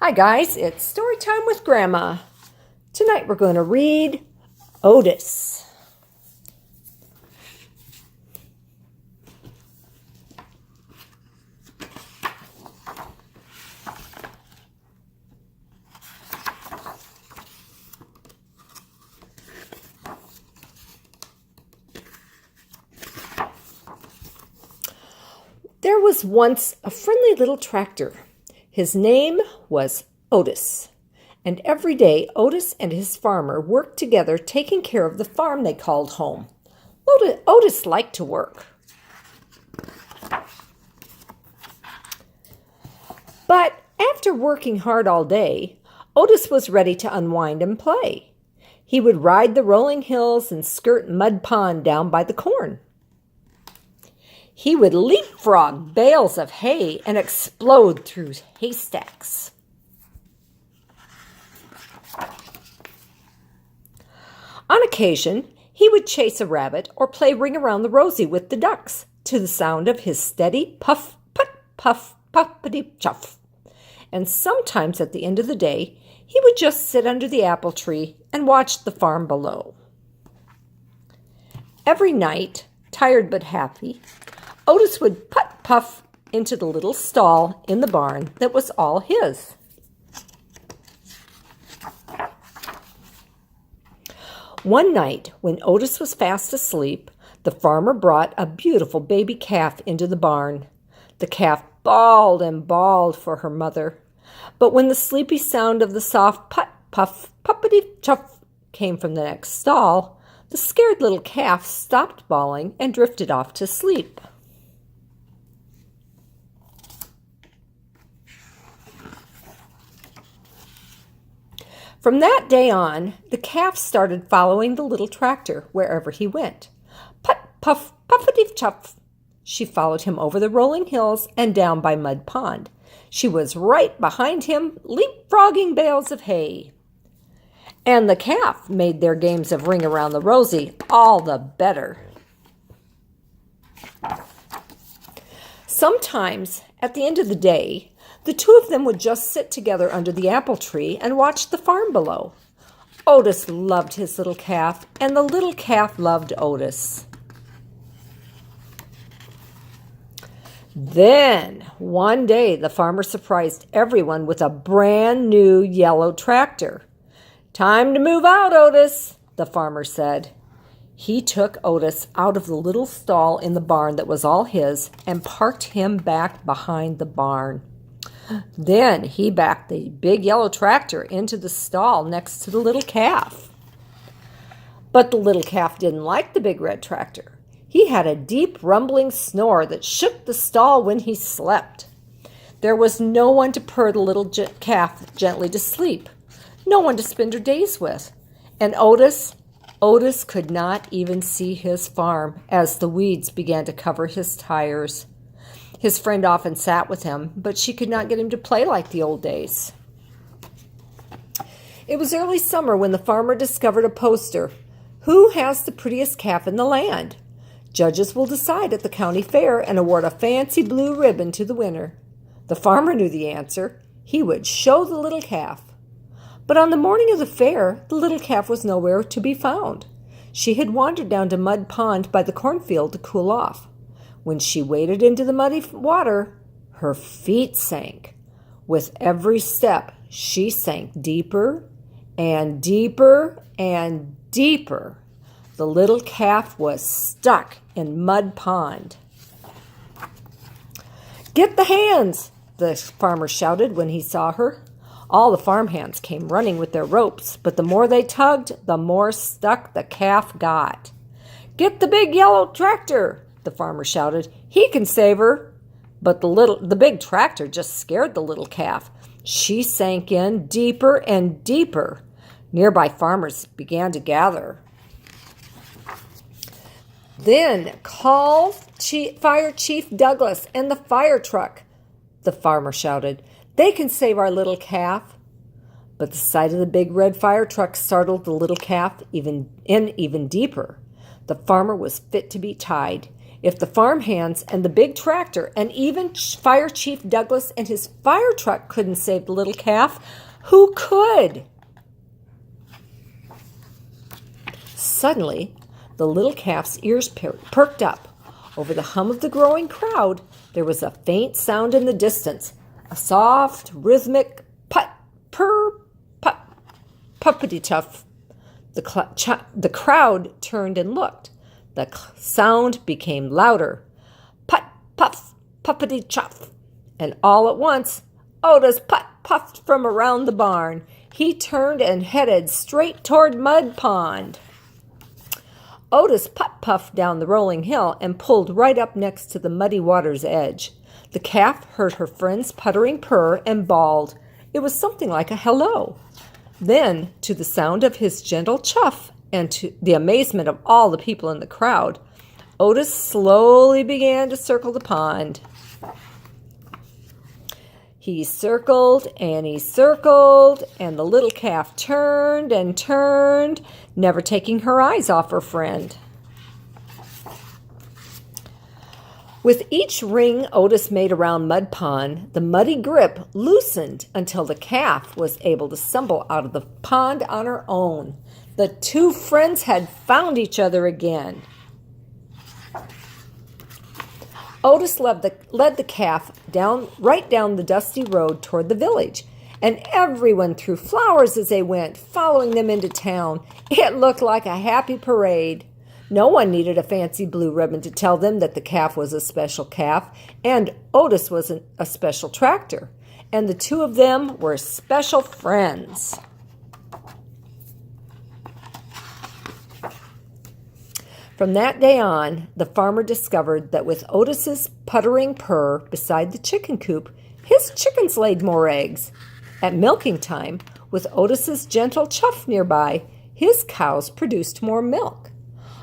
Hi guys, it's story time with Grandma. Tonight we're going to read Otis. There was once a friendly little tractor. His name was Otis, and every day Otis and his farmer worked together taking care of the farm they called home. Otis liked to work. But after working hard all day, Otis was ready to unwind and play. He would ride the rolling hills and skirt Mud Pond down by the corn. He would leapfrog bales of hay and explode through haystacks. On occasion, he would chase a rabbit or play Ring Around the Rosie with the ducks to the sound of his steady puff, put, puff, puffity-chuff. And sometimes at the end of the day, he would just sit under the apple tree and watch the farm below. Every night, tired but happy, Otis would puff into the little stall in the barn that was all his. One night, when Otis was fast asleep, the farmer brought a beautiful baby calf into the barn. The calf bawled and bawled for her mother. But when the sleepy sound of the soft puff, puppity-chuff came from the next stall, the scared little calf stopped bawling and drifted off to sleep. From that day on, the calf started following the little tractor wherever he went. Put, puff, puffity-chuff. She followed him over the rolling hills and down by Mud Pond. She was right behind him, leapfrogging bales of hay. And the calf made their games of Ring Around the Rosie all the better. Sometimes, at the end of the day, the two of them would just sit together under the apple tree and watch the farm below. Otis loved his little calf, and the little calf loved Otis. Then, one day, the farmer surprised everyone with a brand new yellow tractor. "Time to move out, Otis," the farmer said. He took Otis out of the little stall in the barn that was all his and parked him back behind the barn. Then he backed the big yellow tractor into the stall next to the little calf. But the little calf didn't like the big red tractor. He had a deep rumbling snore that shook the stall when he slept. There was no one to purr the little calf gently to sleep, no one to spend her days with. And Otis could not even see his farm as the weeds began to cover his tires. His friend often sat with him, but she could not get him to play like the old days. It was early summer when the farmer discovered a poster. "Who has the prettiest calf in the land? Judges will decide at the county fair and award a fancy blue ribbon to the winner." The farmer knew the answer. He would show the little calf. But on the morning of the fair, the little calf was nowhere to be found. She had wandered down to Mud Pond by the cornfield to cool off. When she waded into the muddy water, her feet sank. With every step, she sank deeper and deeper and deeper. The little calf was stuck in Mud Pond. "Get the hands!" the farmer shouted when he saw her. All the farmhands came running with their ropes, but the more they tugged, the more stuck the calf got. "Get the big yellow tractor!" the farmer shouted. "He can save her." But the big tractor just scared the little calf. She sank in deeper and deeper. Nearby farmers began to gather. "Then call Fire Chief Douglas and the fire truck," the farmer shouted. "They can save our little calf." But the sight of the big red fire truck startled the little calf even deeper. The farmer was fit to be tied. If the farmhands and the big tractor and even Fire Chief Douglas and his fire truck couldn't save the little calf, who could? Suddenly, the little calf's ears perked up. Over the hum of the growing crowd, there was a faint sound in the distance, a soft, rhythmic put, purr, put, puppity-tuff. The crowd turned and looked. The sound became louder. Put, puff, puppity-chuff. And all at once, Otis puffed from around the barn. He turned and headed straight toward Mud Pond. Otis puffed down the rolling hill and pulled right up next to the muddy water's edge. The calf heard her friend's puttering purr and bawled. It was something like a hello. Then, to the sound of his gentle chuff and to the amazement of all the people in the crowd, Otis slowly began to circle the pond. He circled, and the little calf turned and turned, never taking her eyes off her friend. With each ring Otis made around Mud Pond, the muddy grip loosened until the calf was able to stumble out of the pond on her own. The two friends had found each other again. Otis led the calf right down the dusty road toward the village, and everyone threw flowers as they went, following them into town. It looked like a happy parade. No one needed a fancy blue ribbon to tell them that the calf was a special calf, and Otis was a special tractor, and the two of them were special friends. From that day on, the farmer discovered that with Otis's puttering purr beside the chicken coop, his chickens laid more eggs. At milking time, with Otis's gentle chuff nearby, his cows produced more milk.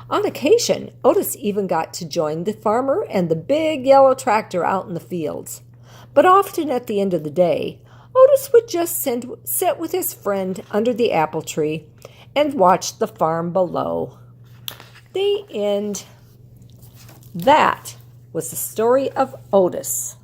On occasion, Otis even got to join the farmer and the big yellow tractor out in the fields. But often at the end of the day, Otis would just sit with his friend under the apple tree and watch the farm below. The end. That was the story of Otis.